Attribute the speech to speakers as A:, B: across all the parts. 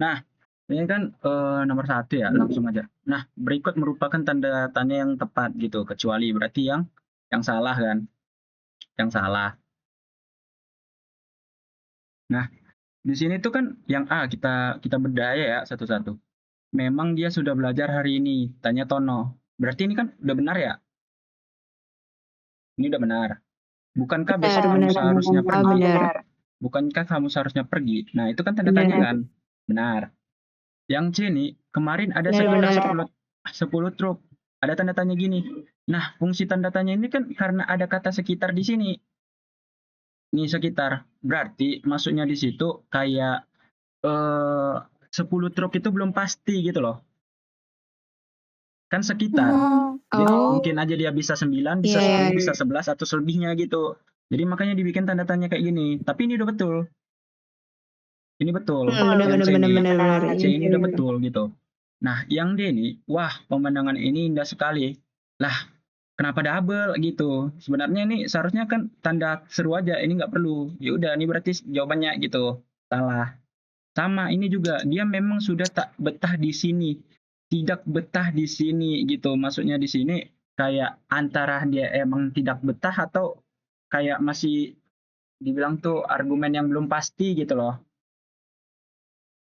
A: Nah, ini kan nomor satu ya, langsung aja. Nah, berikut merupakan tanda tanya yang tepat gitu, kecuali berarti yang salah kan, yang salah. Nah, di sini tuh kan yang A kita kita bedah ya satu-satu. Memang dia sudah belajar hari ini, tanya Tono. Berarti ini kan udah benar ya? Ini udah benar. Bukankah besok kamu
B: Benar.
A: seharusnya
B: Oh,
A: pergi?
B: benar.
A: Bukankah kamu seharusnya pergi? Nah, itu kan tanda tanya
B: Benar.
A: kan? Benar. Yang C nih, kemarin ada
B: Benar,
A: sekitar
B: benar.
A: 10 truk. Ada tanda tanya gini. Nah, fungsi tanda tanya ini kan karena ada kata sekitar di sini. Nih sekitar. Berarti maksudnya di situ kayak 10 truk itu belum pasti gitu loh. Kan sekitar. Jadi
B: Oh,
A: mungkin aja dia bisa 9, bisa
B: iya,
A: 10, bisa
B: iya.
A: 11 atau selebihnya gitu. Jadi makanya dibikin tanda tanya kayak gini. Tapi ini udah betul. Ini betul.
B: Benar,
A: Yang
B: benar,
A: C
B: benar,
A: ini.
B: benar, benar.
A: C
B: Iya,
A: ini udah betul gitu. Nah, yang D ini, wah pemandangan ini indah sekali. Lah, kenapa double gitu? Sebenarnya ini seharusnya kan tanda seru aja. Ini nggak perlu. Ya udah, ini berarti jawabannya gitu. Salah. Sama ini juga, dia memang sudah tak betah di sini. Tidak betah di sini gitu. Maksudnya di sini kayak antara dia emang tidak betah atau kayak masih dibilang tuh argumen yang belum pasti gitu loh.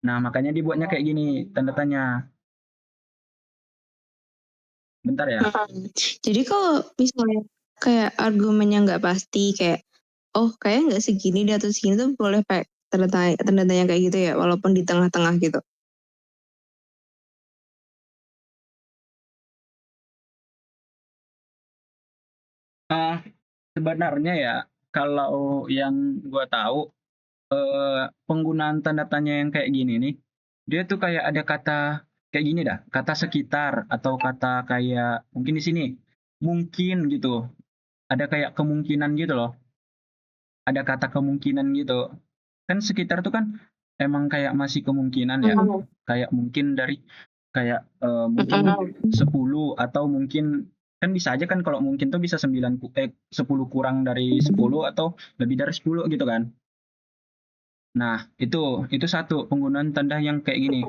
A: Nah, makanya dibuatnya kayak gini, tanda tanya. Bentar ya.
B: Jadi kalau misalnya kayak argumennya nggak pasti, kayak, oh kayak nggak segini di atas segini tuh boleh pakai tanda tanya kayak gitu ya, walaupun di tengah-tengah gitu.
A: Ah, sebenarnya ya, kalau yang gua tahu penggunaan tanda tanya yang kayak gini nih, dia tuh kayak ada kata kayak gini dah, kata sekitar atau kata kayak mungkin di sini, mungkin gitu. Ada kayak kemungkinan gitu loh. Ada kata kemungkinan gitu. Kan sekitar tuh kan emang kayak masih kemungkinan ya. Kayak mungkin dari kayak mungkin 10 atau mungkin kan bisa aja kan kalau mungkin tuh bisa 10 kurang dari 10 atau lebih dari 10 gitu kan. Nah, itu satu penggunaan tanda yang kayak gini.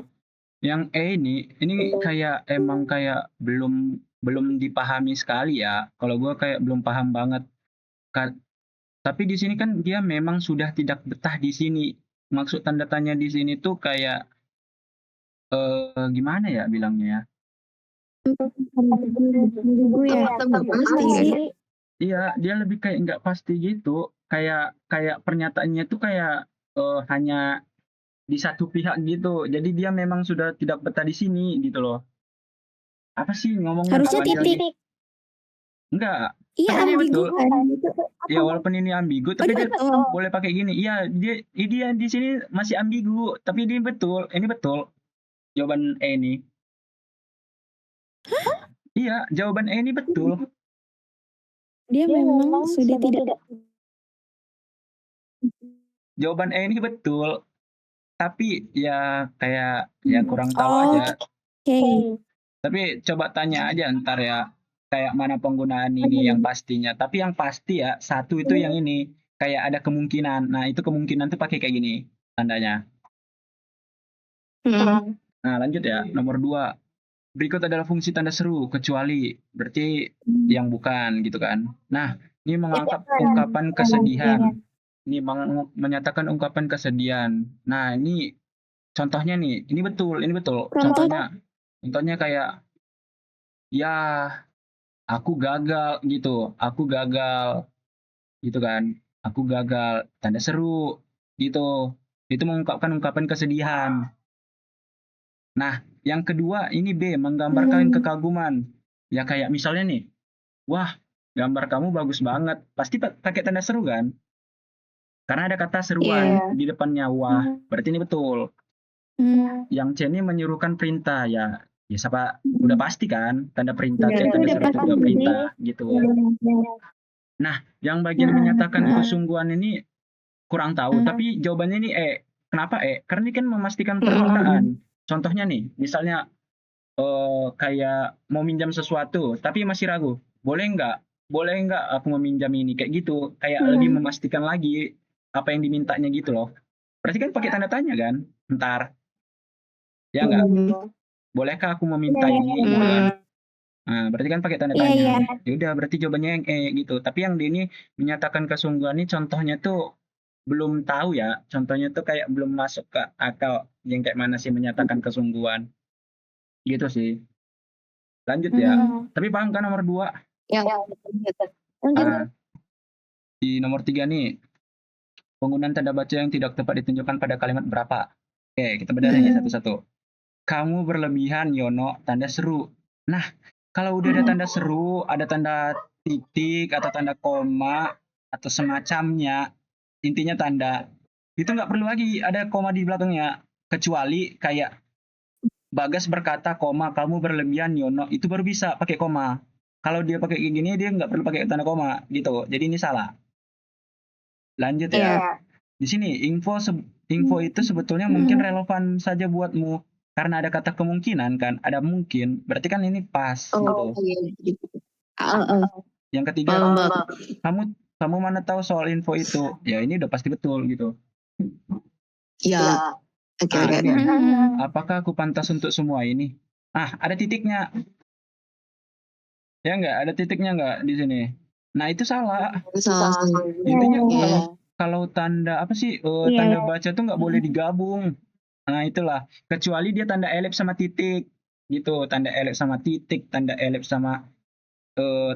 A: Yang E ini kayak emang kayak belum belum dipahami sekali ya. Kalau gue kayak belum paham banget. Tapi di sini kan dia memang sudah tidak betah di sini. Maksud tanda tanya di sini tuh kayak gimana ya bilangnya ya?
B: Itu ya, tetap nggak pasti kan?
A: Iya, dia lebih kayak nggak pasti gitu. Kayak kayak pernyataannya tuh kayak hanya di satu pihak gitu. Jadi dia memang sudah tidak betah di sini gitu loh. Apa sih ngomongnya
B: Harusnya
A: lagi lagi?
B: titik.
A: Enggak.
B: Iya,
A: Tapi ini
B: ambigu
A: betul.
B: kan?
A: Ya walaupun ini ambigu,
B: Oh,
A: tapi
B: ini
A: dia
B: betul.
A: boleh pakai gini. Iya, dia di sini masih ambigu, tapi ini betul. Ini betul. Jawaban E ini. Iya, jawaban E ini betul.
B: Dia memang sudah tidak.
A: Jawaban E ini betul. Tapi ya kayak ya kurang tahu
B: Oh,
A: aja.
B: oke.
A: Tapi coba tanya aja ntar ya. Kayak mana penggunaan ini yang pastinya. Tapi yang pasti ya, satu itu yang ini. Kayak ada kemungkinan. Nah, itu kemungkinan tuh pakai kayak gini tandanya.
B: Hmm.
A: Nah, lanjut ya. Nomor 2. Berikut adalah fungsi tanda seru, kecuali. Berarti yang bukan gitu kan. Nah, ini mengangkat ungkapan kesedihan. Ini menyatakan ungkapan kesedihan. Nah, ini contohnya nih, ini betul.
B: Contoh.
A: Contohnya kayak, ya aku gagal gitu, gitu kan. Aku gagal, tanda seru gitu. Itu mengungkapkan ungkapan kesedihan. Nah, yang kedua ini B, menggambarkan kekaguman. Ya kayak misalnya nih, wah gambar kamu bagus banget. Pasti pakai tanda seru kan? Karena ada kata seruan
B: Iya.
A: di depannya wah. Berarti ini betul. Yang C ini menyuruhkan perintah ya. Ya siapa udah pasti kan tanda perintah
B: Iya,
A: kayak
B: itu
A: tanda
B: udah
A: seru itu
B: pasti
A: juga
B: sih.
A: perintah gitu. Nah, yang bagian menyatakan kesungguhan ini kurang tahu, tapi jawabannya ini E. Kenapa E? Karena ini kan memastikan permintaan. Contohnya nih, misalnya kayak mau minjam sesuatu, tapi masih ragu. Boleh nggak? Boleh nggak aku meminjam ini? Kayak gitu. Kayak lebih memastikan lagi apa yang dimintanya gitu loh. Berarti kan pakai tanda tanya kan? Entar. Ya nggak? Bolehkah aku meminta
C: Iya,
A: ini
C: iya.
A: gitu kan? Nah, berarti kan pakai tanda
C: Iya,
A: tanya.
C: iya.
A: Ya udah berarti jawabannya yang gitu. Tapi yang di ini menyatakan kesungguhan ini contohnya tuh belum tahu ya. Contohnya tuh kayak belum masuk ke akal yang kayak mana sih menyatakan kesungguhan. Gitu sih. Lanjut ya. Tapi paham kan nomor 2?
C: Ya,
B: Lanjut.
A: Nah, di nomor 3 nih, penggunaan tanda baca yang tidak tepat ditunjukkan pada kalimat berapa. Oke, kita bedarin ya satu-satu. Kamu berlebihan, Yono, tanda seru. Nah, kalau udah ada tanda seru, ada tanda titik atau tanda koma atau semacamnya, intinya tanda, itu nggak perlu lagi ada koma di belakangnya. Kecuali kayak Bagas berkata, koma, kamu berlebihan, Yono, itu baru bisa pakai koma. Kalau dia pakai kayak gini, dia nggak perlu pakai tanda koma, gitu. Jadi ini salah. Lanjut ya.
C: Iya.
A: Di sini, info itu sebetulnya mungkin relevan saja buatmu. Karena ada kata kemungkinan kan, ada mungkin, berarti kan ini pas gitu.
B: iya.
A: Yang ketiga, kamu mana tahu soal info itu? Ya ini udah pasti betul gitu.
B: Ya. Oke.
A: Ah, ini, apakah aku pantas untuk semua ini? Ah, ada titiknya. Ya nggak? Ada titiknya nggak di sini? Nah itu salah.
B: Salah.
A: Intinya
B: Iya.
A: kalau tanda apa sih?
C: Iya,
A: Tanda
C: iya.
A: baca tuh nggak boleh digabung. Nah itulah. Kecuali dia tanda elips sama titik. Gitu. Tanda elips sama titik. Tanda elips sama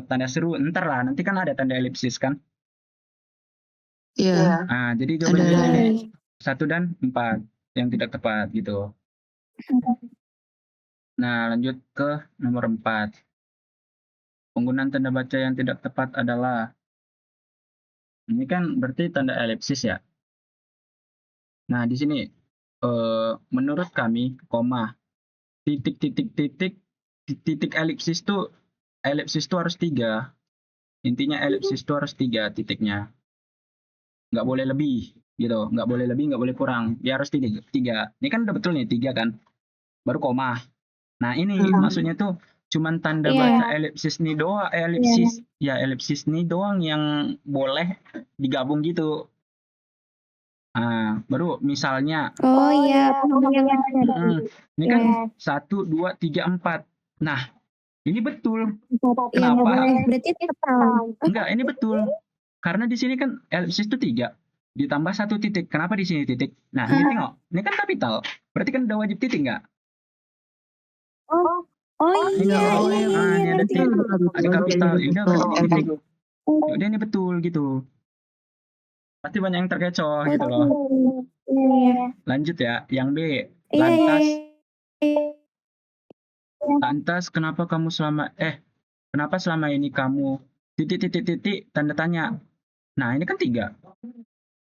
A: tanda seru. Ntar lah. Nanti kan ada tanda elipsis kan?
B: Iya.
A: Nah, jadi jawaban di
B: Ada.
A: sini 1 dan 4 yang tidak tepat gitu. Nah, lanjut ke nomor 4. Penggunaan tanda baca yang tidak tepat adalah, ini kan berarti tanda elipsis ya. Nah, di sini menurut kami, koma, titik elipsis tuh harus 3. Intinya elipsis tuh harus 3 titiknya. Nggak boleh lebih gitu. Nggak boleh lebih, nggak boleh kurang. Dia harus 3. Ini kan udah betul nih 3 kan. Baru koma. Nah, ini maksudnya tuh cuman tanda baca elipsis nih doang, elipsis nih doang yang boleh digabung gitu. Nah, baru misalnya,
C: Oh iya,
A: ini kan 1, 2, 3, 4. Nah, ini betul.
C: Iya, nggak
A: Kenapa?
C: boleh. Berarti tetap.
A: Enggak, ini betul. Karena di sini kan elipsis itu 3. Ditambah 1 titik. Kenapa di sini titik? Nah, ini tengok. Ini kan kapital. Berarti kan udah wajib titik nggak?
C: Oh
A: Ini
C: iya,
A: loh.
C: iya,
A: Nah, ini ada
C: ngerti.
A: titik. Ada kapital. Udah berarti ini titik.
C: Oh,
A: Udah ini betul gitu. Pasti banyak yang terkecoh gitu loh.
C: iya.
A: Lanjut ya, yang B.
C: Iya,
A: Lantas,
C: iya.
A: lantas kenapa selama ini kamu titik tanda tanya. Nah, ini kan 3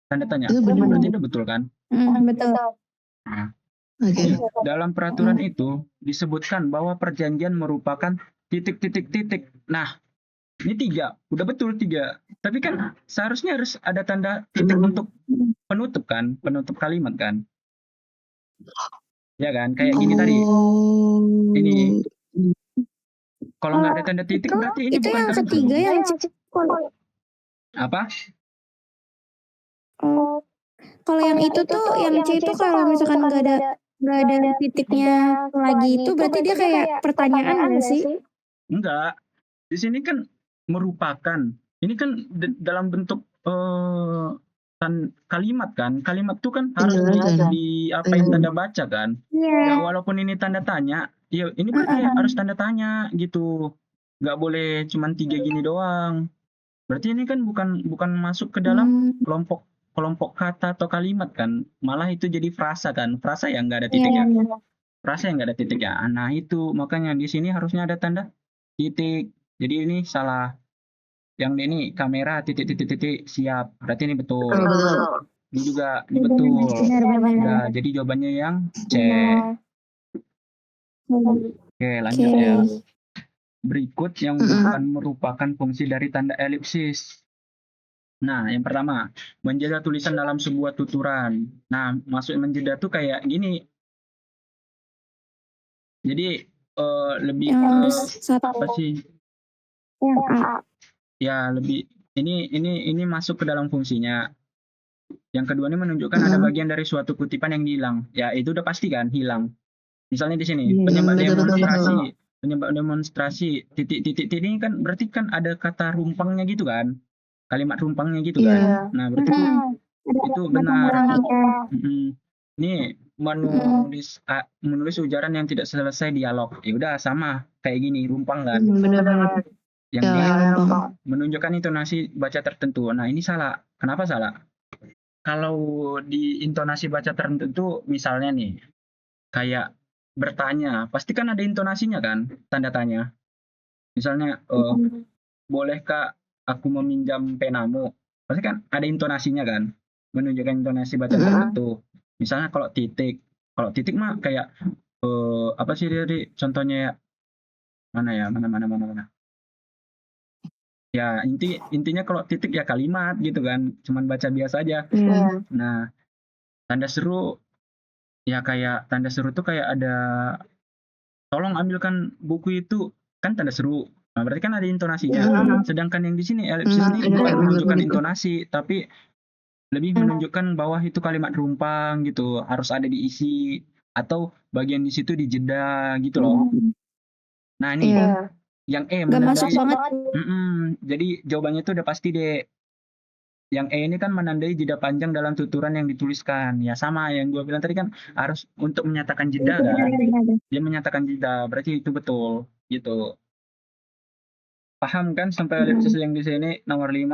A: tanda tanya.
B: Itu benar.
A: Berarti itu betul kan?
C: Betul.
A: Nah,
B: Oke.
A: dalam peraturan itu disebutkan bahwa perjanjian merupakan titik. Nah, ini 3, udah betul 3. Tapi kan seharusnya harus ada tanda titik untuk penutup kan, penutup kalimat kan. Ya kan, kayak gini tadi. Ini. Kalau nggak ada tanda titik berarti ini
C: Itu
A: bukan
C: yang
A: kalimat.
C: ketiga yang
A: Apa?
C: kalau yang itu tuh yang C itu kalau misalkan nggak ada titiknya lagi itu berarti dia kayak pertanyaan nggak sih?
A: Enggak. Di sini kan merupakan. Ini kan dalam bentuk kalimat kan. Kalimat tuh kan harus di apain tanda baca kan. Ya, walaupun ini tanda tanya, ya ini berarti harus tanda tanya gitu. Nggak boleh cuman 3 gini doang. Berarti ini kan bukan masuk ke dalam kelompok kata atau kalimat kan. Malah itu jadi frasa kan. Frasa yang nggak ada titik ya. Frasa yang nggak ada titik ya. Nah itu makanya di sini harusnya ada tanda titik. Jadi ini salah. Yang ini kamera titik siap. Berarti ini betul. Ini juga ini betul.
C: Benar.
A: Udah, jadi jawabannya yang C. Oke, lanjut ya. Berikut yang bukan merupakan fungsi dari tanda elipsis. Nah, yang pertama, menjeda tulisan dalam sebuah tuturan. Nah, maksud menjeda tuh kayak gini. Jadi lebih
C: Yang
A: ke
C: satu
A: apa sih?
C: yang A.
A: Ya, lebih ini masuk ke dalam fungsinya. Yang kedua ini menunjukkan ada bagian dari suatu kutipan yang hilang. Ya, itu udah pasti kan hilang. Misalnya di sini, penyebab demonstrasi, titik-titik ini kan berarti kan ada kata rumpangnya gitu kan. Kalimat rumpangnya gitu kan.
B: Iya.
A: Nah, berarti itu benar. Ini menulis ujaran yang tidak selesai dialog. Ya udah sama kayak gini, rumpang kan.
B: Benar-benar.
A: Yang
B: Ya,
A: dia
B: rumpang.
A: menunjukkan intonasi baca tertentu. Nah, ini salah. Kenapa salah? Kalau di intonasi baca tertentu, misalnya nih, kayak bertanya, pasti kan ada intonasinya kan, tanda tanya. Misalnya, bolehkah aku meminjam penamu? Pasti kan ada intonasinya kan, menunjukkan intonasi baca tertentu. Misalnya kalau titik mah kayak apa sih dia contohnya ya? Mana? Ya intinya kalau titik ya kalimat gitu kan, cuman baca biasa aja. Nah, tanda seru ya kayak tanda seru tuh kayak ada tolong ambilkan buku itu, kan tanda seru. Nah, berarti kan ada intonasinya. Sedangkan yang di sini elipsis ini bukan menunjukkan intonasi, tapi lebih menunjukkan bahwa itu kalimat rumpang gitu, harus ada diisi atau bagian di situ dijeda gitu loh. Nah, ini yang
C: Gak masuk banget.
A: Jadi jawabannya itu udah pasti deh. Yang E ini kan menandai jeda panjang dalam tuturan yang dituliskan. Ya sama yang gue bilang tadi kan harus untuk menyatakan jeda kan. Dia menyatakan jeda, berarti itu betul gitu. Paham kan sampai elipsis yang di sini nomor 5?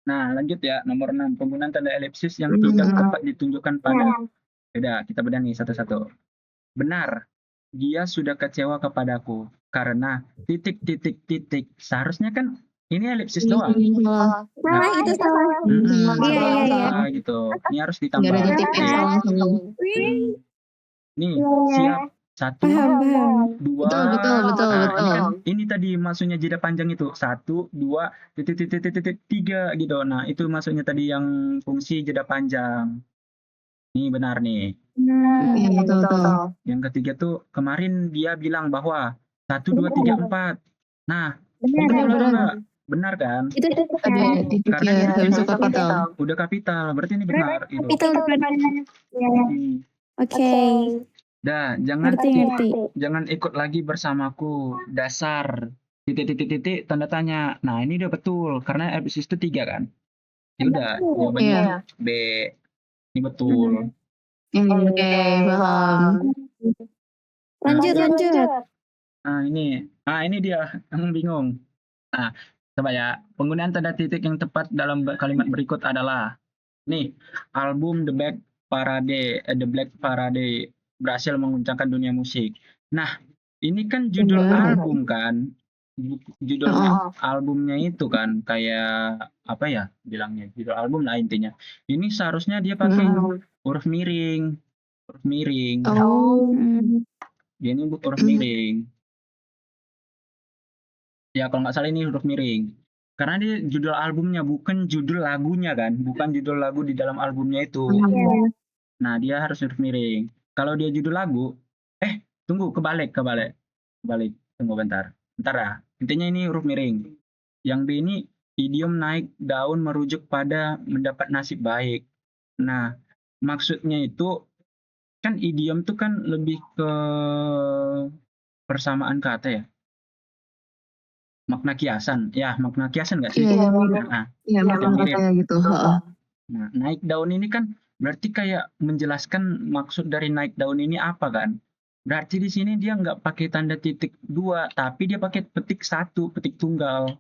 A: Nah, lanjut ya nomor 6. Penggunaan tanda elipsis yang tidak tepat ditunjukkan pada. Beda, kita bedah nih satu-satu. Benar. Dia sudah kecewa kepadaku karena titik. Seharusnya kan ini elipsis doang.
C: Salah itu salah. Iya.
A: Gitu. Ini harus ditambah.
B: Nggak ada titik salah.
A: Nih, siap. 1,
C: Paham.
A: 2.
B: Betul.
A: Ini tadi maksudnya jeda panjang itu 1, 2, titik 3 gitu. Nah, itu maksudnya tadi yang fungsi jeda panjang. Ini benar nih.
B: Iya, betul.
A: Yang ketiga tuh kemarin dia bilang bahwa 1, 2, 3, 4. Nah, benar kan?
C: Itu
B: Ada titiknya harus kapital.
A: Udah kapital, berarti ini benar gitu.
C: kapital depannya. Oke.
A: Dah, jangan ikut lagi bersamaku. Dasar titik tanda tanya. Nah, ini udah betul karena elipsis itu 3 kan. Ya udah, jawabannya B. Ini betul.
B: Oke, paham.
C: Lanjut.
A: Nah, ini dia yang bingung. Nah, coba ya. Penggunaan tanda titik yang tepat dalam kalimat berikut adalah nih, album The Black Parade berhasil menguncangkan dunia musik. Nah, ini kan judul album kan. Judulnya albumnya itu kan kayak apa ya bilangnya, judul album lah intinya. Ini seharusnya dia pakai huruf miring. Dia ini huruf miring. Ya kalau nggak salah ini huruf miring. Karena dia judul albumnya bukan judul lagunya kan, bukan judul lagu di dalam albumnya itu. Nah, dia harus huruf miring. Kalau dia judul lagu, tunggu kebalik. Tunggu bentar ya. Intinya ini huruf miring. Yang B ini idiom naik daun merujuk pada mendapat nasib baik. Nah, maksudnya itu kan idiom tuh kan lebih ke persamaan kata ya. Makna kiasan nggak sih?
B: Iya,
A: yang mirip.
B: Kayak gitu.
A: Nah, naik daun ini kan berarti kayak menjelaskan maksud dari naik daun ini apa kan? Berarti di sini dia nggak pakai tanda titik 2, tapi dia pakai petik 1, petik tunggal.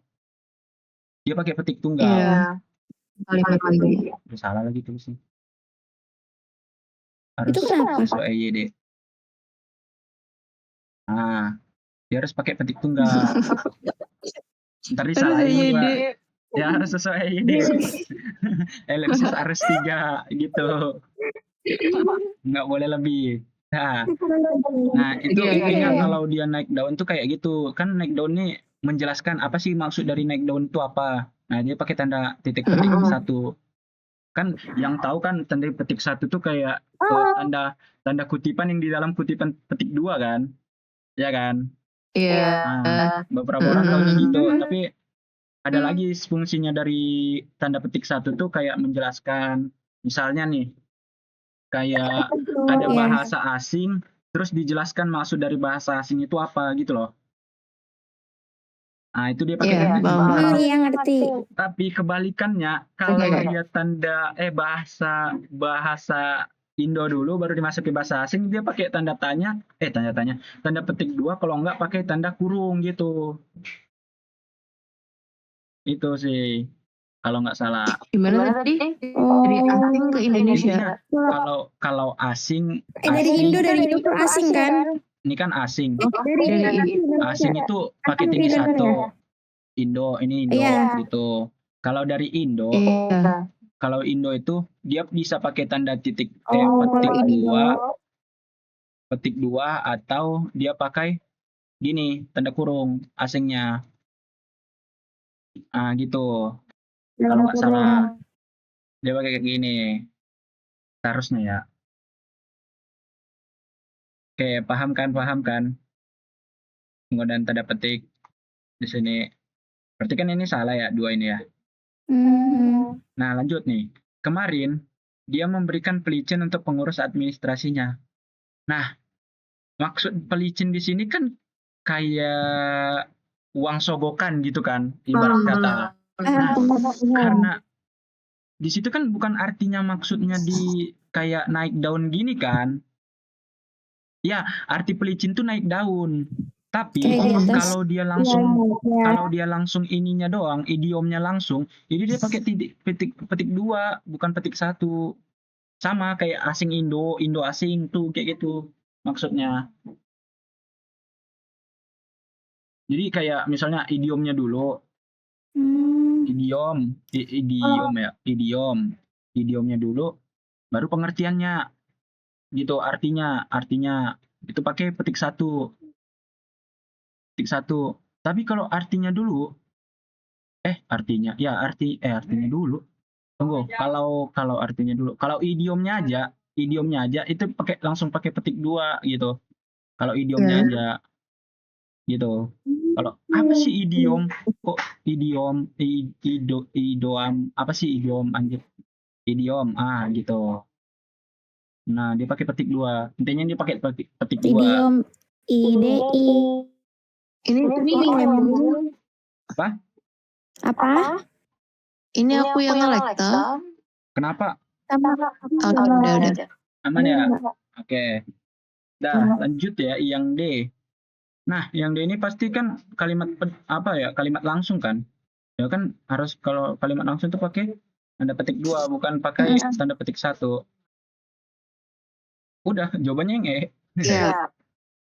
A: Dia pakai petik tunggal.
B: Iya. Kali.
A: Salah lagi tulisnya.
C: Itu kenapa?
A: Harus EYD. Nah, dia harus pakai petik tunggal. Ntar disalahin gua. Ya harus sesuai EYD. Elipsis harus 3 gitu. Nggak boleh lebih. Nah itu intinya kalau dia naik daun tuh kayak gitu. Kan naik daun ini menjelaskan apa sih maksud dari naik daun itu apa. Nah dia pakai tanda titik petik 1. Kan yang tahu kan tanda petik 1 tuh kayak tanda kutipan yang di dalam kutipan petik 2 kan. Ya kan?
B: Iya.
A: Nah, beberapa orang tahunya gitu. Tapi Ada lagi fungsinya dari tanda petik satu tuh kayak menjelaskan, misalnya nih, kayak ada
C: ya.
A: bahasa asing, terus dijelaskan maksud dari bahasa asing itu apa gitu loh. Nah, itu dia pakai
B: Iya,
A: tanda
B: paham.
A: dua.
C: Iya ngerti.
A: Tapi kebalikannya, kalau
B: Oke.
A: dia bahasa Indo dulu baru dimasuki bahasa asing, dia pakai tanda petik 2, kalau enggak pakai tanda kurung gitu. Itu sih kalau nggak salah.
B: Gimana tadi? Dari asing ke Indonesia.
A: Intinya kalau asing
C: Dari Indo ke asing kan?
A: ini kan asing.
C: Dari
A: Asing itu pakai
C: Asing
A: tinggi
C: ke
A: satu. Indo
C: Iya.
A: gitu. Kalau dari Indo,
B: Iya.
A: kalau Indo itu dia bisa pakai tanda petik
C: kalau
A: petik 2 atau dia pakai gini, tanda kurung asingnya. Ah gitu. Kalau nggak salah. Dia pakai kayak gini. Seharusnya ya. Oke, paham kan? Penggunaan tanda petik di sini. Berarti kan ini salah ya, 2 ini ya. Nah, lanjut nih. Kemarin dia memberikan pelicin untuk pengurus administrasinya. Nah, maksud pelicin di sini kan kayak uang sogokan gitu kan, ibarat kata. Nah, karena di situ kan bukan artinya maksudnya di kayak naik daun gini kan. Ya, arti pelicin tuh naik daun. Tapi
C: Kayak di atas.
A: kalau dia langsung ininya doang, idiomnya langsung, jadi dia pakai petik 2, bukan petik 1. Sama kayak asing Indo asing tuh kayak gitu maksudnya. Jadi kayak misalnya idiomnya dulu, idiomnya dulu, baru pengertiannya gitu, artinya itu pakai petik 1. Tapi kalau artinya dulu, artinya dulu. Tunggu, kalau artinya dulu, kalau idiomnya aja itu langsung pakai petik 2 gitu. Kalau idiomnya aja gitu. Kalau apa sih idiom? Kok idiom, idiom, apa sih idiom anjir? Idiom, gitu. Nah, dia pakai petik 2. Intinya dia pakai petik 2.
C: Idiom, IDI.
B: Ini
A: Apa?
B: Ini aku yang nge-lag tau.
A: Kenapa?
B: Udah.
A: Aman ya? Oke. Dah, lanjut ya yang D. Nah, yang D ini pasti kan kalimat kalimat langsung kan? Ya kan harus kalau kalimat langsung tuh pakai tanda petik 2, bukan pakai tanda petik 1. Udah, jawabannya yang E.
B: Iya.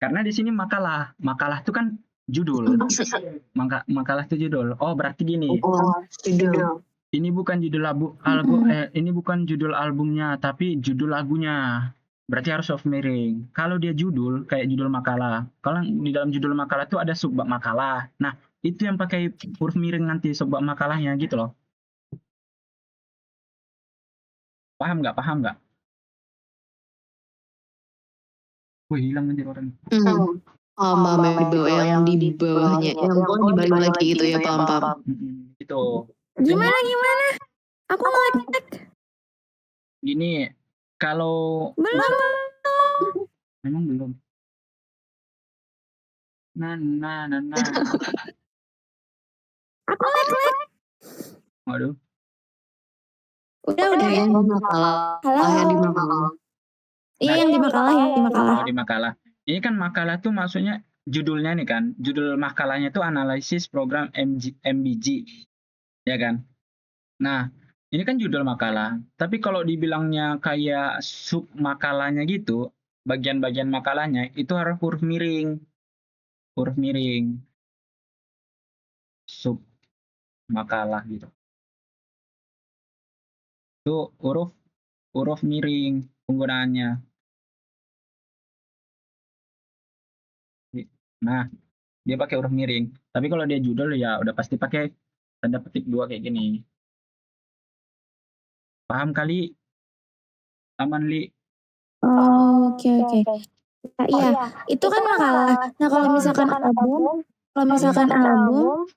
A: Karena di sini makalah. Makalah itu kan judul. Makalah itu judul. Oh, berarti gini.
B: Judul.
A: Ini bukan judul ini bukan judul albumnya, tapi judul lagunya. Berarti harus soft miring. Kalau dia judul kayak judul makalah. Kalau di dalam judul makalah itu ada subbab makalah. Nah, itu yang pakai huruf miring nanti subbab makalahnya gitu loh. Paham nggak? Wih, hilang aja orang.
B: Yang di bawahnya, yang di bawah lagi gitu ya, paham.
A: Itu.
C: Gimana? Aku ngelag.
A: Gini, kalau
C: Belum.
A: memang belum. Nah.
C: Aku ngelag.
A: Waduh.
C: Udah.
B: Yang di makalah. Yang di makalah.
C: Iya, yang di makalah.
A: Oh, di makalah. Ini kan makalah tuh maksudnya judulnya nih kan. Judul makalahnya tuh analisis program MBG. Ya kan? Nah, ini kan judul makalah. Tapi kalau dibilangnya kayak sub makalahnya gitu, bagian-bagian makalahnya itu harus huruf miring. Sub makalah gitu. Itu huruf miring penggunaannya. Nah, dia pakai huruf miring. Tapi kalau dia judul ya udah pasti pakai tanda petik 2 kayak gini. Paham kali? Aman, Li?
C: Oh, oke. Nah, iya, itu kan makalah. Nah, kalau misalkan album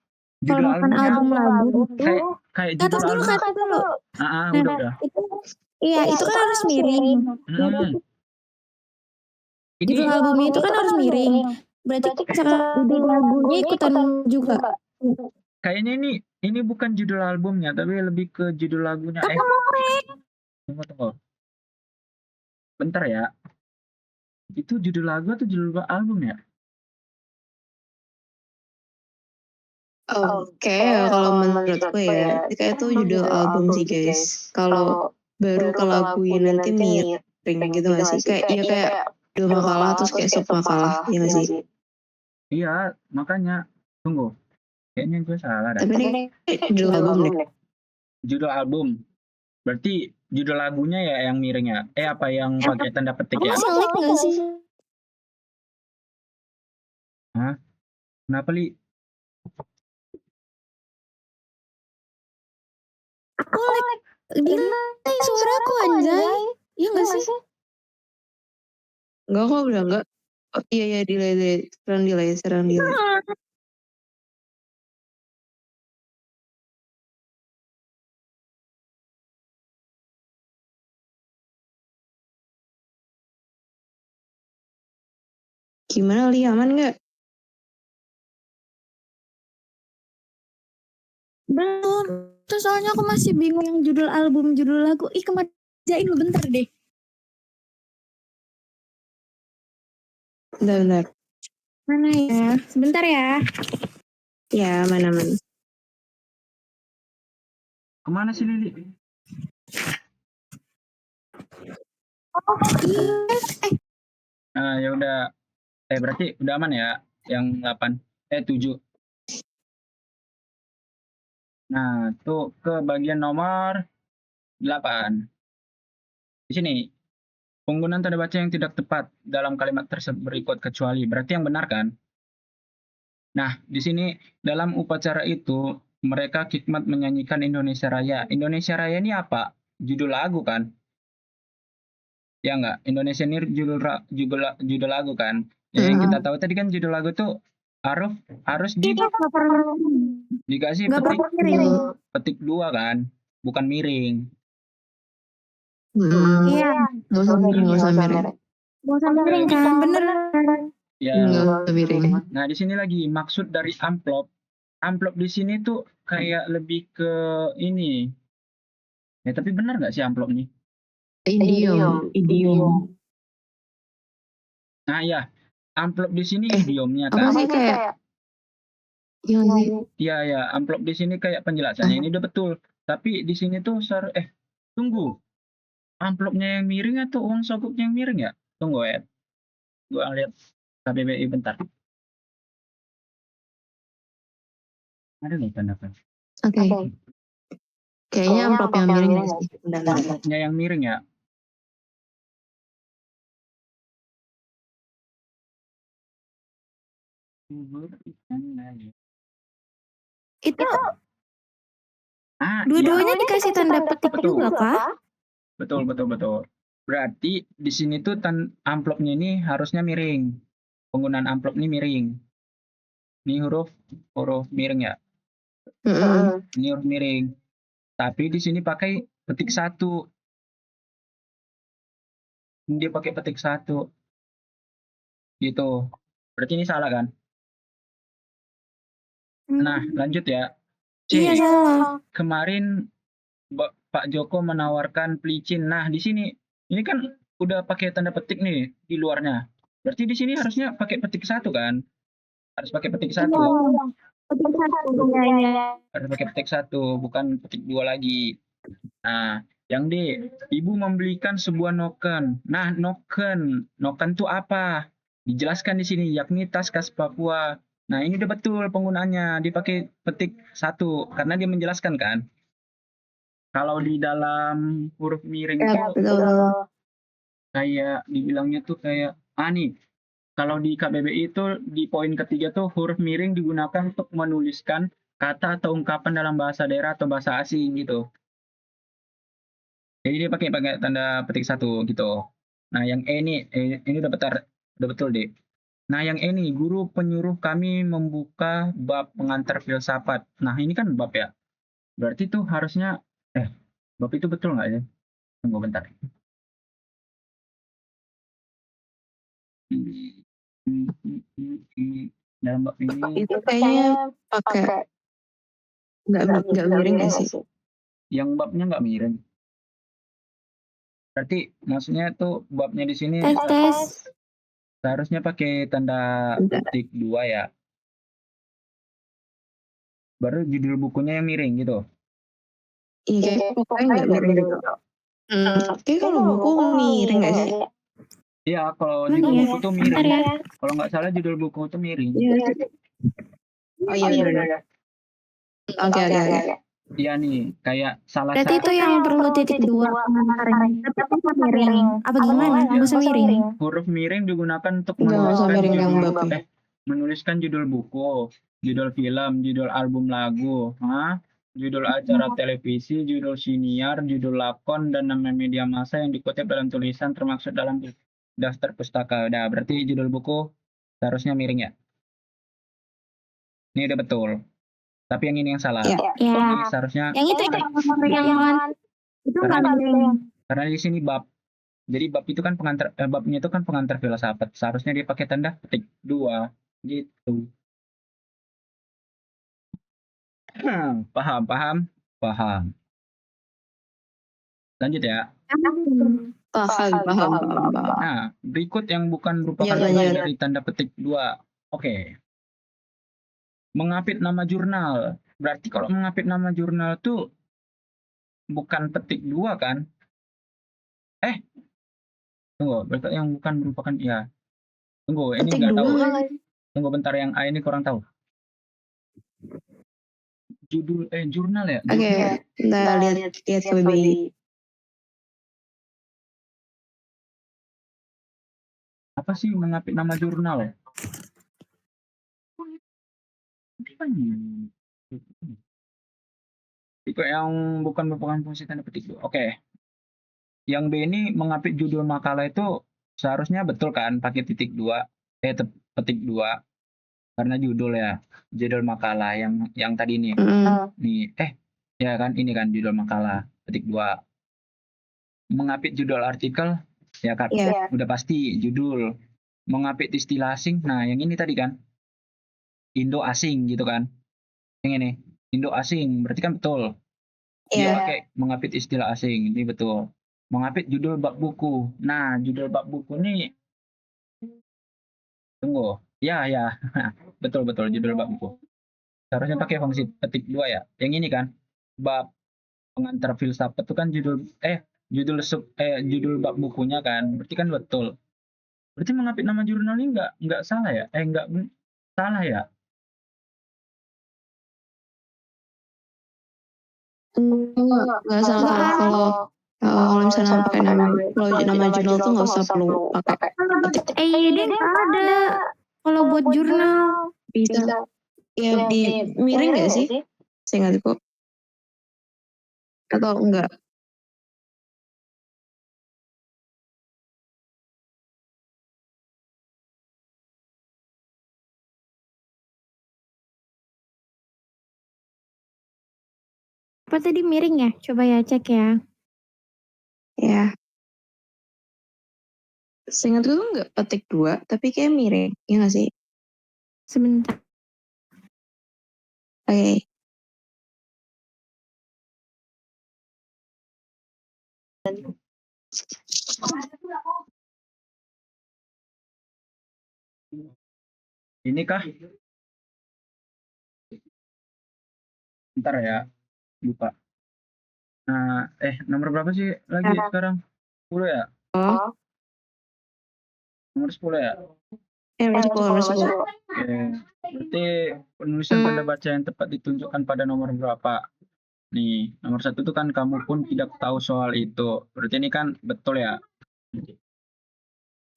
C: Kalau
A: Judul
C: misalkan
A: albumnya
C: album lagu itu,
A: kayak
C: ke atas
A: judul
C: dulu, ke
A: album.
C: atas dulu.
A: Ah,
C: Nah,
A: udah.
C: itu iya, itu kan harus miring.
A: Hmm.
C: Judul
A: Ini
C: albumnya itu kan harus miring. Berarti misalkan judul lagunya ikutan juga.
A: kayaknya ini bukan judul albumnya, tapi lebih ke judul lagunya. Tunggu. Bentar ya. Itu judul lagu atau judul album ya?
B: Oke, kalau menurutku ya, kayak itu judul album sih guys. Kalau baru ke lagunya nanti miring gitu gak sih? Kayak ya kayak dua makalah terus kayak sub makalah, ya gak sih?
A: Iya, makanya. Tunggu. Kayaknya gue salah dah.
B: Tapi ini judul album deh.
A: Judul album. Berarti judul lagunya ya yang miring ya? Apa yang pakai tanda petik
C: Aku
A: ya?
C: masih like gak sih?
A: Hah? Kenapa, Li?
C: Aku like. Delay suaraku anjay. Iya gak sih?
B: Enggak kok, udah enggak. Oh iya, delay. Serang delay. Gimana Li, aman nggak?
C: Belum. Terus soalnya aku masih bingung yang judul album, judul lagu. Ih, kemajain lu bentar deh.
B: Bentar.
C: Mana ya? Sebentar ya.
B: Ya, mana.
A: Kemana sih, Lili?
C: Oh iya.
A: Ya udah. Berarti udah aman ya? Yang 8. 7. Nah, tuh ke bagian nomor 8. Di sini, penggunaan tanda baca yang tidak tepat dalam kalimat tersebut berikut kecuali. Berarti yang benar kan? Nah, di sini dalam upacara itu, mereka khidmat menyanyikan Indonesia Raya. Indonesia Raya ini apa? Judul lagu kan? Ya enggak? Indonesia ini judul lagu kan? Ya, yang kita tahu tadi kan judul lagu tuh harus
C: Nggak pernah.
A: dikasih
C: Nggak pernah miring.
A: petik 2 kan? Bukan miring.
C: Iya.
B: Nggak usah miring.
C: Gak usah miring kan, bener.
A: Ya.
B: Nggak usah miring.
A: Nah, di sini lagi maksud dari amplop. Amplop di sini tuh kayak lebih ke ini. Ya, tapi benar nggak sih amplop nih?
B: Idiom.
A: Nah, ya. Amplop di sini idiomnya
B: Apa
A: kan?
B: sih kayak? Iya sih.
A: Iya, amplop di sini kayak penjelasannya ini udah betul. Tapi di sini tuh tunggu. Amplopnya yang miring atau uang sogoknya yang miring ya? Tunggu ya. Gua lihat KBBI bentar. Ada nih tanda kan?
B: Oke. Kayaknya amplop yang miring nggak sih?
A: Amplopnya yang miring ya?
C: Itu dua-duanya dikasih tanda petik juga kah?
A: Betul. Berarti di sini tuh amplopnya ini harusnya miring. Penggunaan amplop ini miring. Ini huruf miring ya. Ini huruf miring. Tapi di sini pakai petik 1. Dia pakai petik 1. Gitu. Berarti ini salah kan? Nah, lanjut ya.
C: Iya salah.
A: Kemarin Pak Joko menawarkan pelicin. Nah, di sini ini kan udah pakai tanda petik nih di luarnya. Berarti di sini harusnya pakai petik 1 kan? Harus pakai petik 1.
C: Petik 1. Iya.
A: Harus pakai petik 1, bukan petik 2 lagi. Nah, yang D, ibu membelikan sebuah noken. Nah, noken tuh apa? Dijelaskan di sini, yakni tas khas Papua. Nah, ini udah betul penggunaannya. Dipakai petik 1 karena dia menjelaskan kan. Kalau di dalam huruf miring itu kayak dibilangnya tuh kayak nih. Kalau di KBBI itu di poin ketiga tuh huruf miring digunakan untuk menuliskan kata atau ungkapan dalam bahasa daerah atau bahasa asing gitu. Jadi dia pakai tanda petik 1 gitu. Nah, yang E ini udah betul deh. Nah, yang ini, guru penyuruh kami membuka bab pengantar filsafat. Nah, ini kan bab ya. Berarti tuh harusnya, bab itu betul nggak ya? Tunggu bentar. Dalam bab ini,
B: Itu kayaknya pakai nggak miring nggak sih?
A: yang babnya nggak miring. Berarti maksudnya tuh babnya di sini
C: Tes.
A: seharusnya pakai tanda
B: Bentar.
A: petik 2 ya. Baru judul bukunya yang miring gitu.
B: Iya, kayak pokoknya nggak miring gitu. Kayak kalau buku miring nggak sih?
A: Iya, kalau
C: Emang
A: judul
C: iya?
A: buku tuh
C: Bentar
A: miring.
C: ya.
A: Kalau nggak salah judul buku tuh miring.
B: Iya. Oh iya benar. Oke.
A: Iya nih, kayak salah
C: Berarti itu yang perlu titik 2 pengantarnya. Tapi kok miring? Apa gimana? Nggak usah miring.
A: huruf miring digunakan untuk
B: Nggak usah miring yang babnya.
A: menuliskan judul buku, judul film, judul album lagu, judul acara televisi, judul siniar, judul lakon, dan nama media massa yang dikutip dalam tulisan termaksud dalam daftar pustaka. Nah, berarti judul buku seharusnya miring ya. Ini udah betul. Tapi yang ini yang salah.
B: Iya.
C: Ya.
A: Ini seharusnya
C: Yang itu yang itu nggak miring.
A: karena di sini bab. Jadi bab itu kan babnya itu kan pengantar filsafat. Seharusnya dia pakai tanda petik 2 gitu. Paham. Lanjut ya.
B: Paham.
A: Nah, berikut yang bukan merupakan
B: Ya,
A: fungsi
B: lanjut.
A: dari tanda petik 2. Oke. Mengapit nama jurnal. Berarti kalau mengapit nama jurnal tuh bukan petik 2 kan? Tunggu, berarti yang bukan merupakan ya. Tunggu, ini
B: Petik
A: nggak
B: 2
A: tahu.
B: nggak sih?
A: Tunggu bentar, yang A ini kurang tahu. Jurnal ya?
B: Oke, kita lihat KBBI.
A: Apa sih mengapit nama jurnal? Itu yang bukan merupakan fungsi tanda petik 2. Oke. Yang B ini mengapit judul makalah itu seharusnya betul kan pakai titik 2, petik 2 karena judul ya. Judul makalah yang tadi ini. Nih, ya kan ini kan judul makalah petik 2. Mengapit judul artikel ya kan
B: Iya.
A: udah pasti judul. Mengapit istilah asing. Nah, yang ini tadi kan Indo asing gitu kan. Yang ini Indo asing berarti kan betul. Dia
B: Iya.
A: pakai mengapit istilah asing, ini betul. Mengapit judul bab buku. Nah, judul bab buku ini tunggu. Ya. Betul judul bab buku. Seharusnya pakai fungsi petik 2 ya. Yang ini kan bab pengantar filsafat itu kan judul bab bukunya kan. Berarti kan betul. Berarti mengapit nama jurnal ini enggak salah ya? Enggak salah ya?
B: Nggak salah kalau misalnya pakai nama jurnal tuh nggak usah perlu pakai petik.
C: EYD nggak ada. Kalau buat jurnal.
B: Bisa ya di miring nggak sih? Seingatku. Atau enggak?
C: Apa tadi miring ya? Coba ya cek ya.
B: Ya. Seingatku tuh nggak petik 2, tapi kayak miring. Ya nggak sih?
C: Sebentar.
B: Oke.
A: Ini kah? Bentar ya. Lupa. Nah, nomor berapa sih lagi sekarang? 10 ya? Nomor 10 ya?
B: Nomor 10.
A: Oke. Berarti penulisan tanda baca yang tepat ditunjukkan pada nomor berapa? Nih, nomor 1 itu kan kamu pun tidak tahu soal itu. Berarti ini kan betul ya?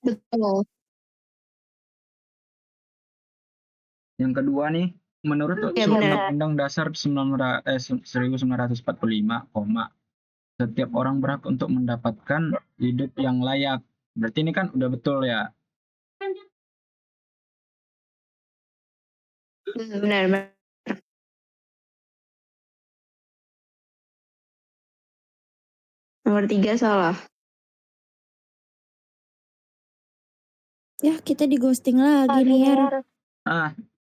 B: Betul.
A: Yang kedua nih, menurut
B: Ya, benar.
A: Undang-Undang Dasar 1945, setiap orang berhak untuk mendapatkan hidup yang layak. Berarti ini kan udah betul ya?
B: Benar. Nomor 3 salah.
C: Ya, kita di ghosting lagi nih ya.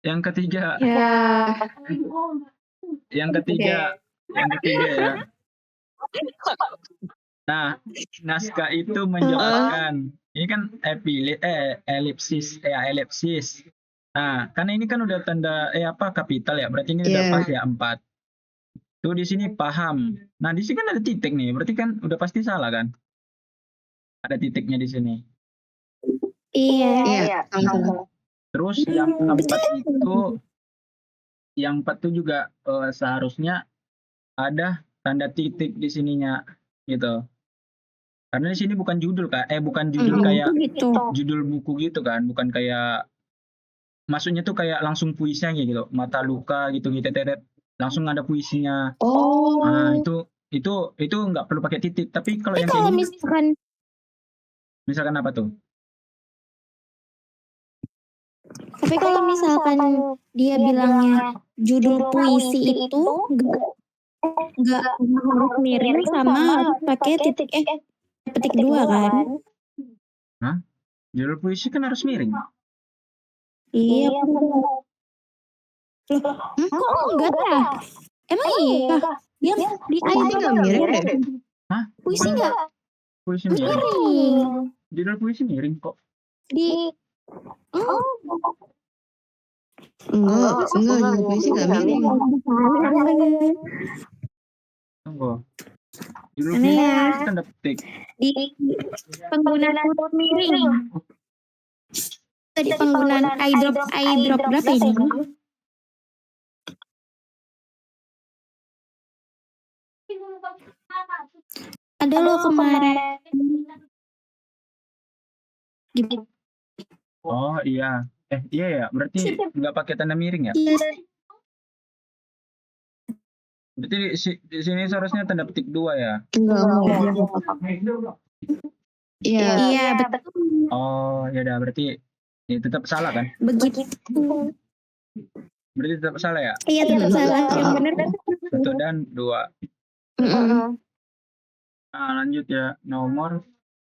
A: Yang ketiga.
B: Ya.
A: Yang ketiga ya. Nah, naskah itu menjelaskan. Ini kan elipsis. Nah, karena ini kan udah tanda kapital ya. Berarti ini udah pas ya 4. Tuh di sini paham. Nah, di sini kan ada titik nih. Berarti kan udah pasti salah kan? Ada titiknya di sini.
B: Iya. Salah.
A: Terus yang keempat itu juga seharusnya ada tanda titik di sininya gitu. Karena di sini bukan judul bukan judul kayak
C: Gitu.
A: judul buku gitu kan, bukan kayak maksudnya tuh kayak langsung puisinya gitu, mata luka gitu langsung ada puisinya.
B: Oh.
A: Nah, itu nggak perlu pakai titik. Tapi kalau yang kayak gini, misalkan apa tuh?
C: Tapi kalau misalkan dia bilangnya judul puisi itu nggak harus miring sama pakai titik petik 2 kan?
A: Hah? Judul puisi kan harus miring.
C: Iya. Loh, kok enggak ya? Emang iya? Yang di
B: Puisi nggak miring deh.
A: Hah?
C: puisi nggak
A: Puisi miring.
C: miring.
A: Judul puisi miring kok.
B: Enggak, judul puisi nggak miring.
A: Tunggu. Judul puisi tanda petik.
C: Di penggunaan huruf miring. Tadi penggunaan eyedrop berapa ini? Ada lo kemarin.
A: Oh iya. Iya ya. Berarti nggak pakai tanda miring ya? Berarti di sini seharusnya tanda petik 2 ya?
B: Iya.
C: Iya, betul.
A: Oh, ya udah berarti ya tetap salah kan?
C: Begitu.
A: Berarti tetap salah ya?
C: Iya, tetap salah. Yang benar
A: 1 dan 2. Nah, lanjut ya. Nomor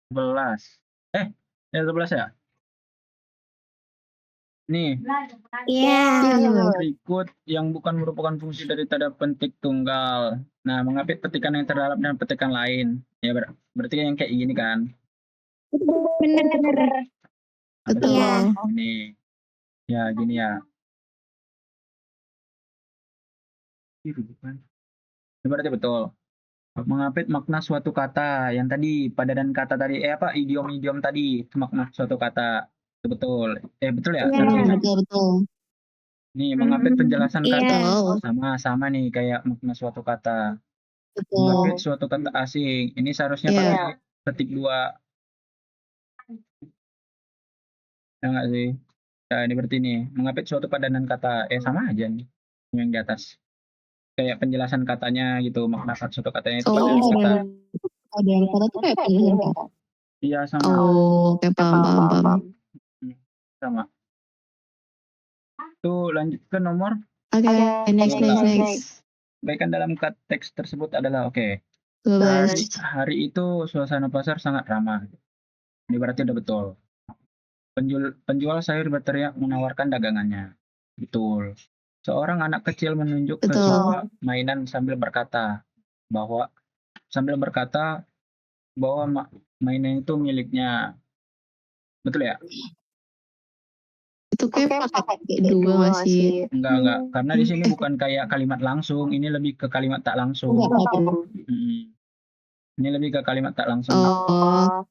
A: 11. 11 ya? Nih,
C: Iya.
A: berikut yang bukan merupakan fungsi dari tanda petik tunggal. Nah, mengapit petikan yang terdalam dan petikan lain. Ya, berarti yang kayak gini kan?
C: Benar.
A: Betul.
C: Iya.
A: Ini. Ya, gini ya. Ini berarti betul. Mengapit makna suatu kata yang tadi padanan kata tadi idiom-idiom tadi itu makna suatu kata. Itu betul. Betul ya?
C: Iya.
B: Betul.
A: Nih, mengapit penjelasan kata
B: Iya.
A: sama nih kayak makna suatu kata.
B: Betul.
A: Mengapit suatu kata asing. Ini seharusnya
B: Iya.
A: pakai petik 2. Ya nggak sih? Ya, ini berarti nih, mengapit suatu padanan kata. Sama aja nih yang di atas. Kayak penjelasan katanya gitu, makna suatu katanya itu padanan kata.
B: Padanan kata tuh kayak penjelasan kata.
A: Iya, sama.
B: Oh, oke, paham.
A: Sama. Tuh lanjut ke nomor.
B: Oke, next.
A: Baikkan dalam teks tersebut adalah
B: 12.
A: hari itu suasana pasar sangat ramah. Ini berarti udah betul. Penjual sayur berteriak menawarkan dagangannya. Betul. Seorang anak kecil menunjuk ke sebuah mainan sambil berkata bahwa mainan itu miliknya. Betul ya?
B: Itu kayak pakai 2 nggak sih?
A: Enggak. Karena di sini bukan kayak kalimat langsung, ini lebih ke kalimat tak langsung. Ini lebih ke kalimat tak langsung.
B: Oh.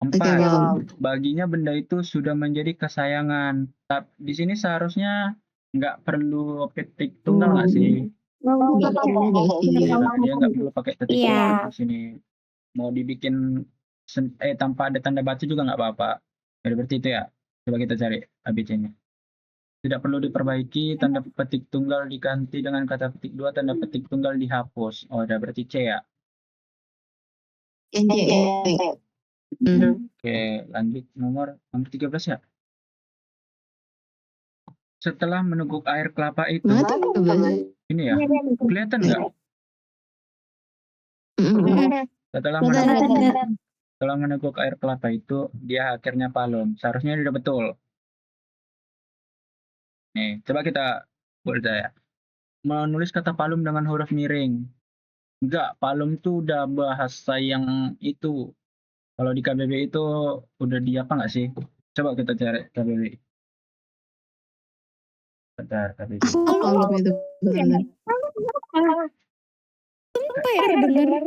A: 4. Baginya benda itu sudah menjadi kesayangan. Tapi di sini seharusnya nggak perlu petik tunggal nggak sih?
B: Nggak perlu nggak sih?
A: Dia nggak perlu pakai petik tunggal di sini. Mau dibikin tanpa ada tanda baca juga nggak apa-apa. Jadi berarti itu ya. Coba kita cari ABC-nya. Tidak perlu diperbaiki, tanda petik tunggal diganti dengan kata petik 2, tanda petik tunggal dihapus. Oh, udah berarti C ya.
B: Yang C.
A: Oke, lanjut nomor 13 ya. setelah meneguk air kelapa itu,
B: Mati nggak bahasa?
A: ini ya, kelihatan nggak? Setelah setelah meneguk air kelapa itu, dia akhirnya palem. Seharusnya dia udah betul. Nih, coba kita buat ya. Menulis kata palem dengan huruf miring. Enggak, palem tuh udah bahasa yang itu. Kalau di KBBI itu udah di apa nggak sih? Coba kita cari KBBI. Bentar, KBBI.
B: Kalau itu benar.
C: Apa ya dengar?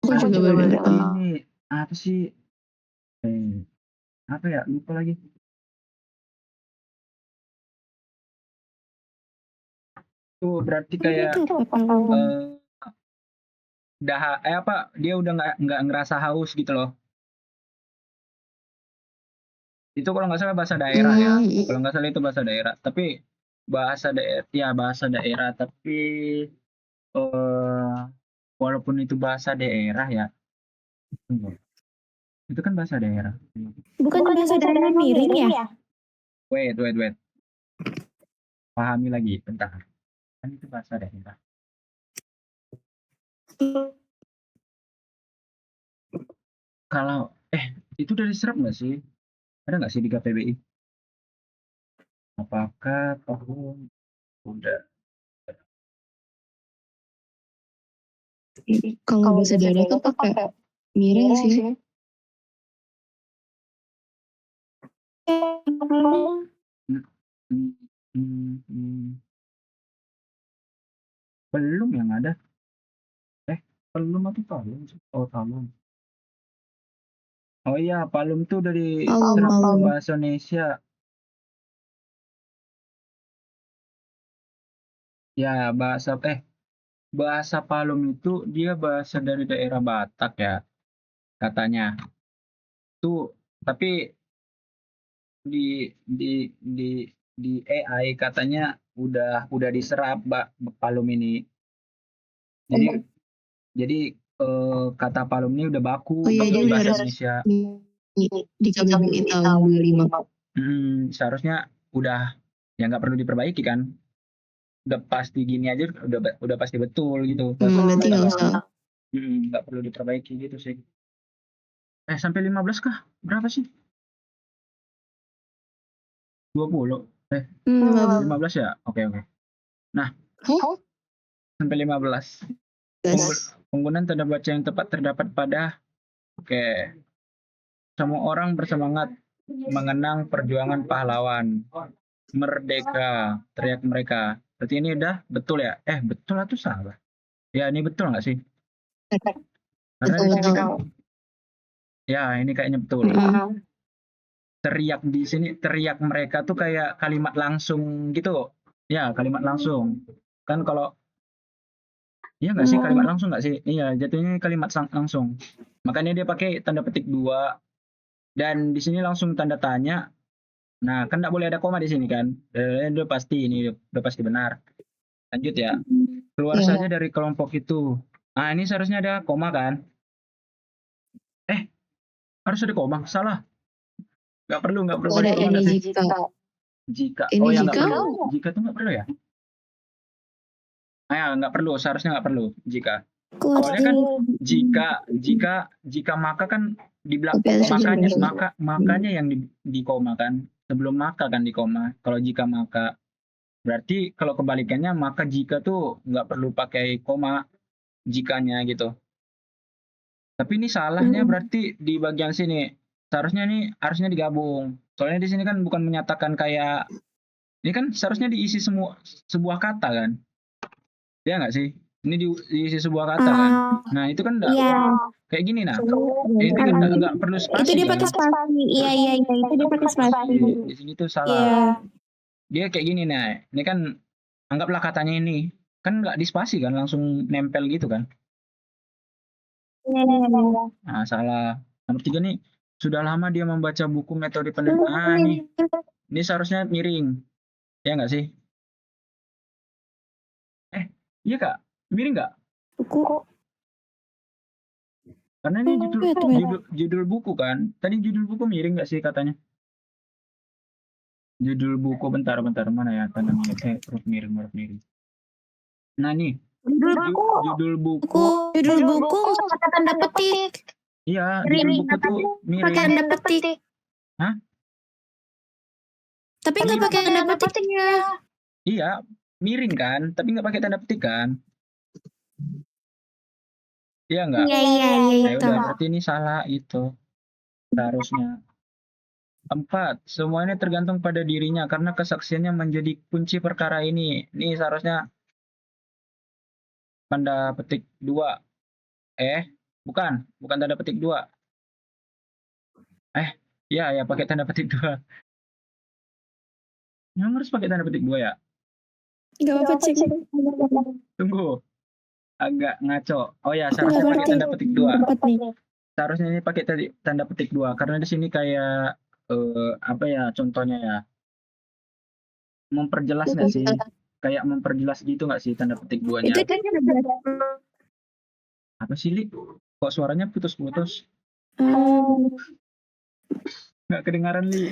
B: Aku juga baru dengar.
A: Ini apa sih? Apa ya? Lupa lagi. Tuh berarti kayak dia udah nggak ngerasa haus gitu loh. Itu kalau nggak salah bahasa daerah ya. Kalau nggak salah itu bahasa daerah. Tapi bahasa daerah. Tapi walaupun itu bahasa daerah ya, itu kan bahasa daerah.
C: Bukan bahasa daerah miring ya?
A: Wait. Pahami lagi, bentar. Kan itu bahasa daerah. Kalau itu udah diserap nggak sih? Ada nggak sih di KPBI? Apakah tahun udah?
B: Kalau bahasa daerah tuh pakai miring sih.
A: Belum yang ada. Belum atau Palem? Oh, Palem. Oh iya, Palem tuh dari
B: Palem.
A: bahasa Indonesia. Ya, bahasa Palem itu dia bahasa dari daerah Batak ya, katanya. Tuh, tapi di AI katanya udah diserap Palem ini. Jadi kata Palem ini udah baku
B: Oh iya, dia
A: di
B: udah
A: bahasa
B: resmi
A: Indonesia.
B: di KBBI tahun 25.
A: Seharusnya udah ya nggak perlu diperbaiki kan. Udah pasti gini aja udah pasti betul gitu.
B: Berarti nggak usah.
A: Nggak perlu diperbaiki gitu sih. Sampai 15 kah? Berapa sih? 20. 15 ya? Oke. Nah, sampai 15. Penggunaan tanda baca yang tepat terdapat pada semua orang bersemangat mengenang perjuangan pahlawan. Merdeka, teriak mereka. Berarti ini udah betul ya? Betul atau salah? Ya, ini betul nggak sih? Karena di sini kan, ya ini kayaknya betul. Teriak di sini, teriak mereka tuh kayak kalimat langsung gitu. Ya, kalimat langsung. Kan kalau, iya nggak sih kalimat langsung nggak sih? Iya, jatuhnya kalimat langsung. Makanya dia pakai tanda petik 2. Dan di sini langsung tanda tanya. Nah, kan nggak boleh ada koma di sini kan? Udah pasti ini, udah pasti benar. Lanjut ya. Keluar saja dari kelompok itu. Nah, ini seharusnya ada koma kan? Harus ada koma. Salah. Nggak perlu.
B: Ada ini jika.
A: Jika.
B: Ini
A: ya
B: jika.
A: nggak perlu. Jika tuh nggak perlu ya? Nggak perlu. Seharusnya nggak perlu. Jika. Soalnya kan jika maka kan di belakang makanya yang di koma kan. Sebelum maka kan di koma. Kalau jika maka. Berarti kalau kebalikannya maka jika tuh nggak perlu pakai koma jikanya gitu. Tapi ini salahnya berarti di bagian sini. Seharusnya ini harusnya digabung. Soalnya di sini kan bukan menyatakan kayak ini kan seharusnya diisi sebuah kata kan. Ya nggak sih? Ini diisi sebuah kata kan. Nah, itu kan enggak kayak gini nah. Ini kan enggak perlu spasi.
C: Itu dia pakai spasi. Iya, itu dia pakai spasi.
A: Di sini tuh salah. Dia kayak gini nah. Ini kan anggaplah katanya ini. Kan nggak dispasi kan, langsung nempel gitu kan. Nah, salah. Nomor 3 nih, sudah lama dia membaca buku metode penelitian. Ini seharusnya miring. Ya nggak sih? Iya Kak, miring nggak?
C: Buku.
A: Karena ini judul buku kan. Tadi judul buku miring nggak sih katanya? Judul buku bentar mana ya tanda miring huruf miring. Nah nih,
C: Judul
A: judul buku
C: buku nggak pakai tanda petik.
A: iya, judul buku tuh
C: Pakai
A: miring.
C: tanda petik.
A: Hah?
C: Tapi nggak pakai tanda petiknya.
A: Iya, miring kan, tapi nggak pakai tanda petik kan? Iya nggak?
C: Iya
A: Ya
C: itu.
A: udah, berarti ini salah itu. Seharusnya. 4. Semuanya tergantung pada dirinya karena kesaksiannya menjadi kunci perkara ini. Ini seharusnya tanda petik 2. Bukan tanda petik 2. Ya pakai tanda petik 2. Yang harus pakai tanda petik 2 ya?
C: Nggak apa-apa cek.
A: Tunggu, agak ngaco. Oh ya, seharusnya pakai tanda petik 2. Seharusnya ini pakai tanda petik 2 karena di sini kayak apa ya contohnya ya? Memperjelas nggak sih? Kayak memperjelas gitu nggak sih tanda petik 2-nya?
C: Itu kan
A: Apa sih, Li? Kok suaranya putus-putus? Nggak kedengaran, Li.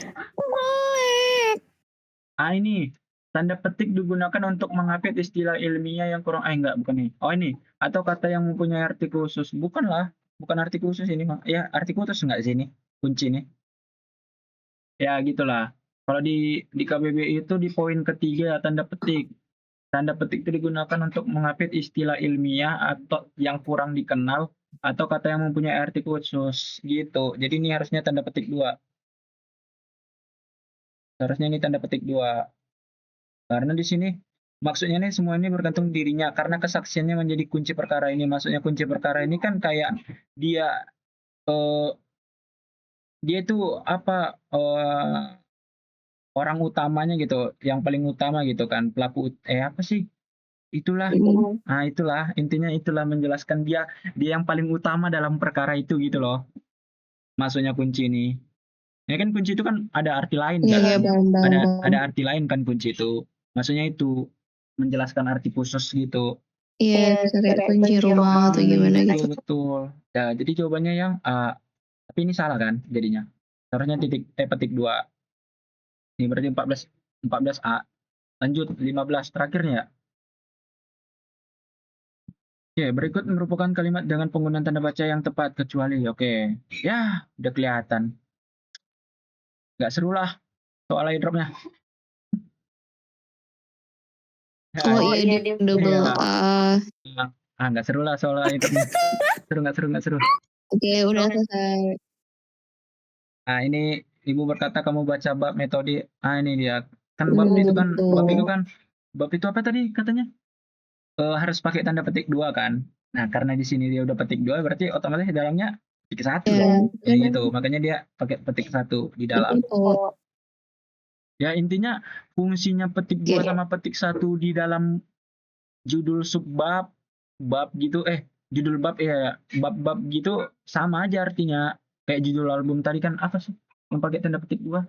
A: Ini. Tanda petik digunakan untuk mengapit istilah ilmiah yang kurang... enggak, bukan nih. Oh, ini. Atau kata yang mempunyai arti khusus. Bukanlah. Bukan arti khusus ini, Mak. Ya, arti khusus nggak sih ini? Kunci nih. Ya, gitulah. Kalau di KBBI itu di poin ketiga, tanda petik. Tanda petik itu digunakan untuk mengapit istilah ilmiah atau yang kurang dikenal atau kata yang mempunyai arti khusus gitu. Jadi ini harusnya tanda petik 2. Harusnya ini tanda petik 2. Karena di sini maksudnya nih semua ini bergantung dirinya karena kesaksiannya menjadi kunci perkara ini. Maksudnya kunci perkara ini kan kayak dia eh, dia itu apa orang utamanya gitu, yang paling utama gitu kan, pelaku apa sih? Itulah. Nah, itulah intinya itulah menjelaskan dia yang paling utama dalam perkara itu gitu loh. Maksudnya kunci ini. Ya kan kunci itu kan ada arti lain kan?
B: Iya,
A: Ada arti lain kan kunci itu. Maksudnya itu menjelaskan arti khusus gitu.
B: Iya, bisa kayak kunci rumah atau gimana gitu.
A: Betul. Ya, jadi jawabannya yang A. Tapi ini salah kan jadinya. Seharusnya petik 2. Ini berarti 14 A. Lanjut 15 terakhirnya ya. Oke, berikut merupakan kalimat dengan penggunaan tanda baca yang tepat kecuali. Oke. Ya, udah kelihatan. Nggak seru lah soal airdropnya.
B: Oh iya, dia double A.
A: Nggak seru lah soal airdropnya. Nggak seru.
B: Oke, udah selesai.
A: Nah, ini Ibu berkata kamu baca bab metode. Ini dia. Kan bab itu kan, bab itu apa tadi katanya? Harus pakai tanda petik 2 kan. Nah, karena di sini dia udah petik 2 berarti otomatis di dalamnya petik 1 dong. Jadi gitu. Makanya dia pakai petik 1 di dalam. Ya, intinya fungsinya petik 2 sama petik 1 di dalam judul subbab, bab gitu, judul bab ya, bab-bab gitu sama aja artinya. Kayak judul album tadi kan apa sih? Yang pakai tanda petik 2?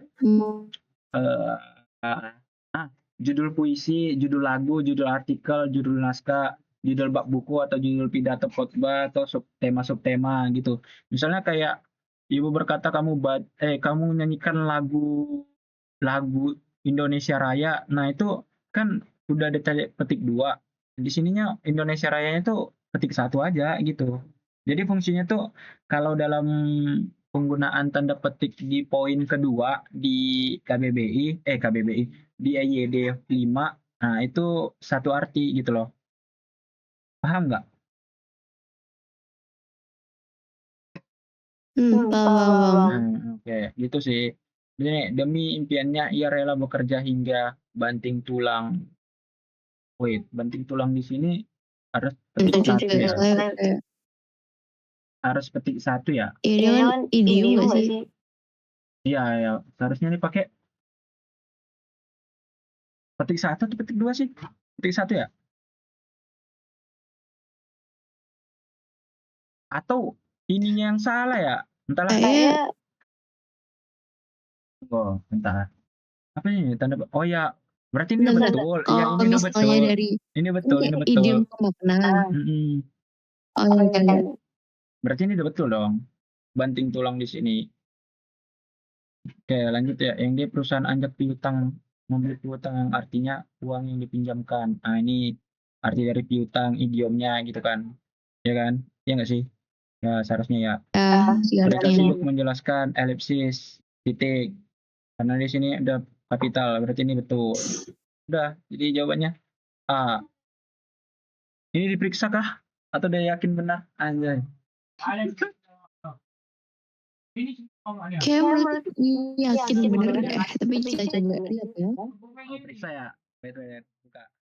A: Judul puisi, judul lagu, judul artikel, judul naskah, judul bab buku atau judul pidato khotbah atau subtema gitu. Misalnya kayak Ibu berkata kamu nyanyikan lagu Indonesia Raya. Nah, itu kan udah ada petik 2. Di sininya Indonesia Rayanya tuh petik 1 aja gitu. Jadi fungsinya tuh kalau dalam penggunaan tanda petik di poin kedua di KBBI di EYD 5, nah itu satu arti gitu loh. Paham nggak?
B: Paham.
A: Oke, gitu sih. Jadi, demi impiannya ia rela bekerja hingga banting tulang. Banting tulang di sini harus petik 1 ya. Harus petik 1 ya.
B: Ini kan idiom nggak sih?
A: Iya, ya. Seharusnya ini pakai petik 1 atau petik 2 sih? Petik 1 ya? Atau ininya yang salah ya? Entahlah. Oh, bentar. Apa ini tanda? Oh ya, berarti ini udah betul. Iya, ini udah betul.
B: Dari
A: Ini betul.
B: idiom pemaknaan. Oh iya.
A: Berarti ini udah betul dong. Banting tulang di sini. Oke, lanjut ya. Yang dia perusahaan anjak piutang, membeli piutang yang artinya uang yang dipinjamkan. Nah, ini arti dari piutang, idiomnya gitu kan. Ya kan? Iya nggak sih? Ya, seharusnya ya.
B: Ya,
A: Mereka
B: artinya.
A: sibuk menjelaskan elipsis, titik. Karena di sini ada kapital, berarti ini betul. Udah, jadi jawabannya A. Ini diperiksa kah? Atau dia yakin benar? Anjay.
B: Kayak menurut yakin bener deh. Tapi kita coba lihat ya.
A: Periksa ya. Wait.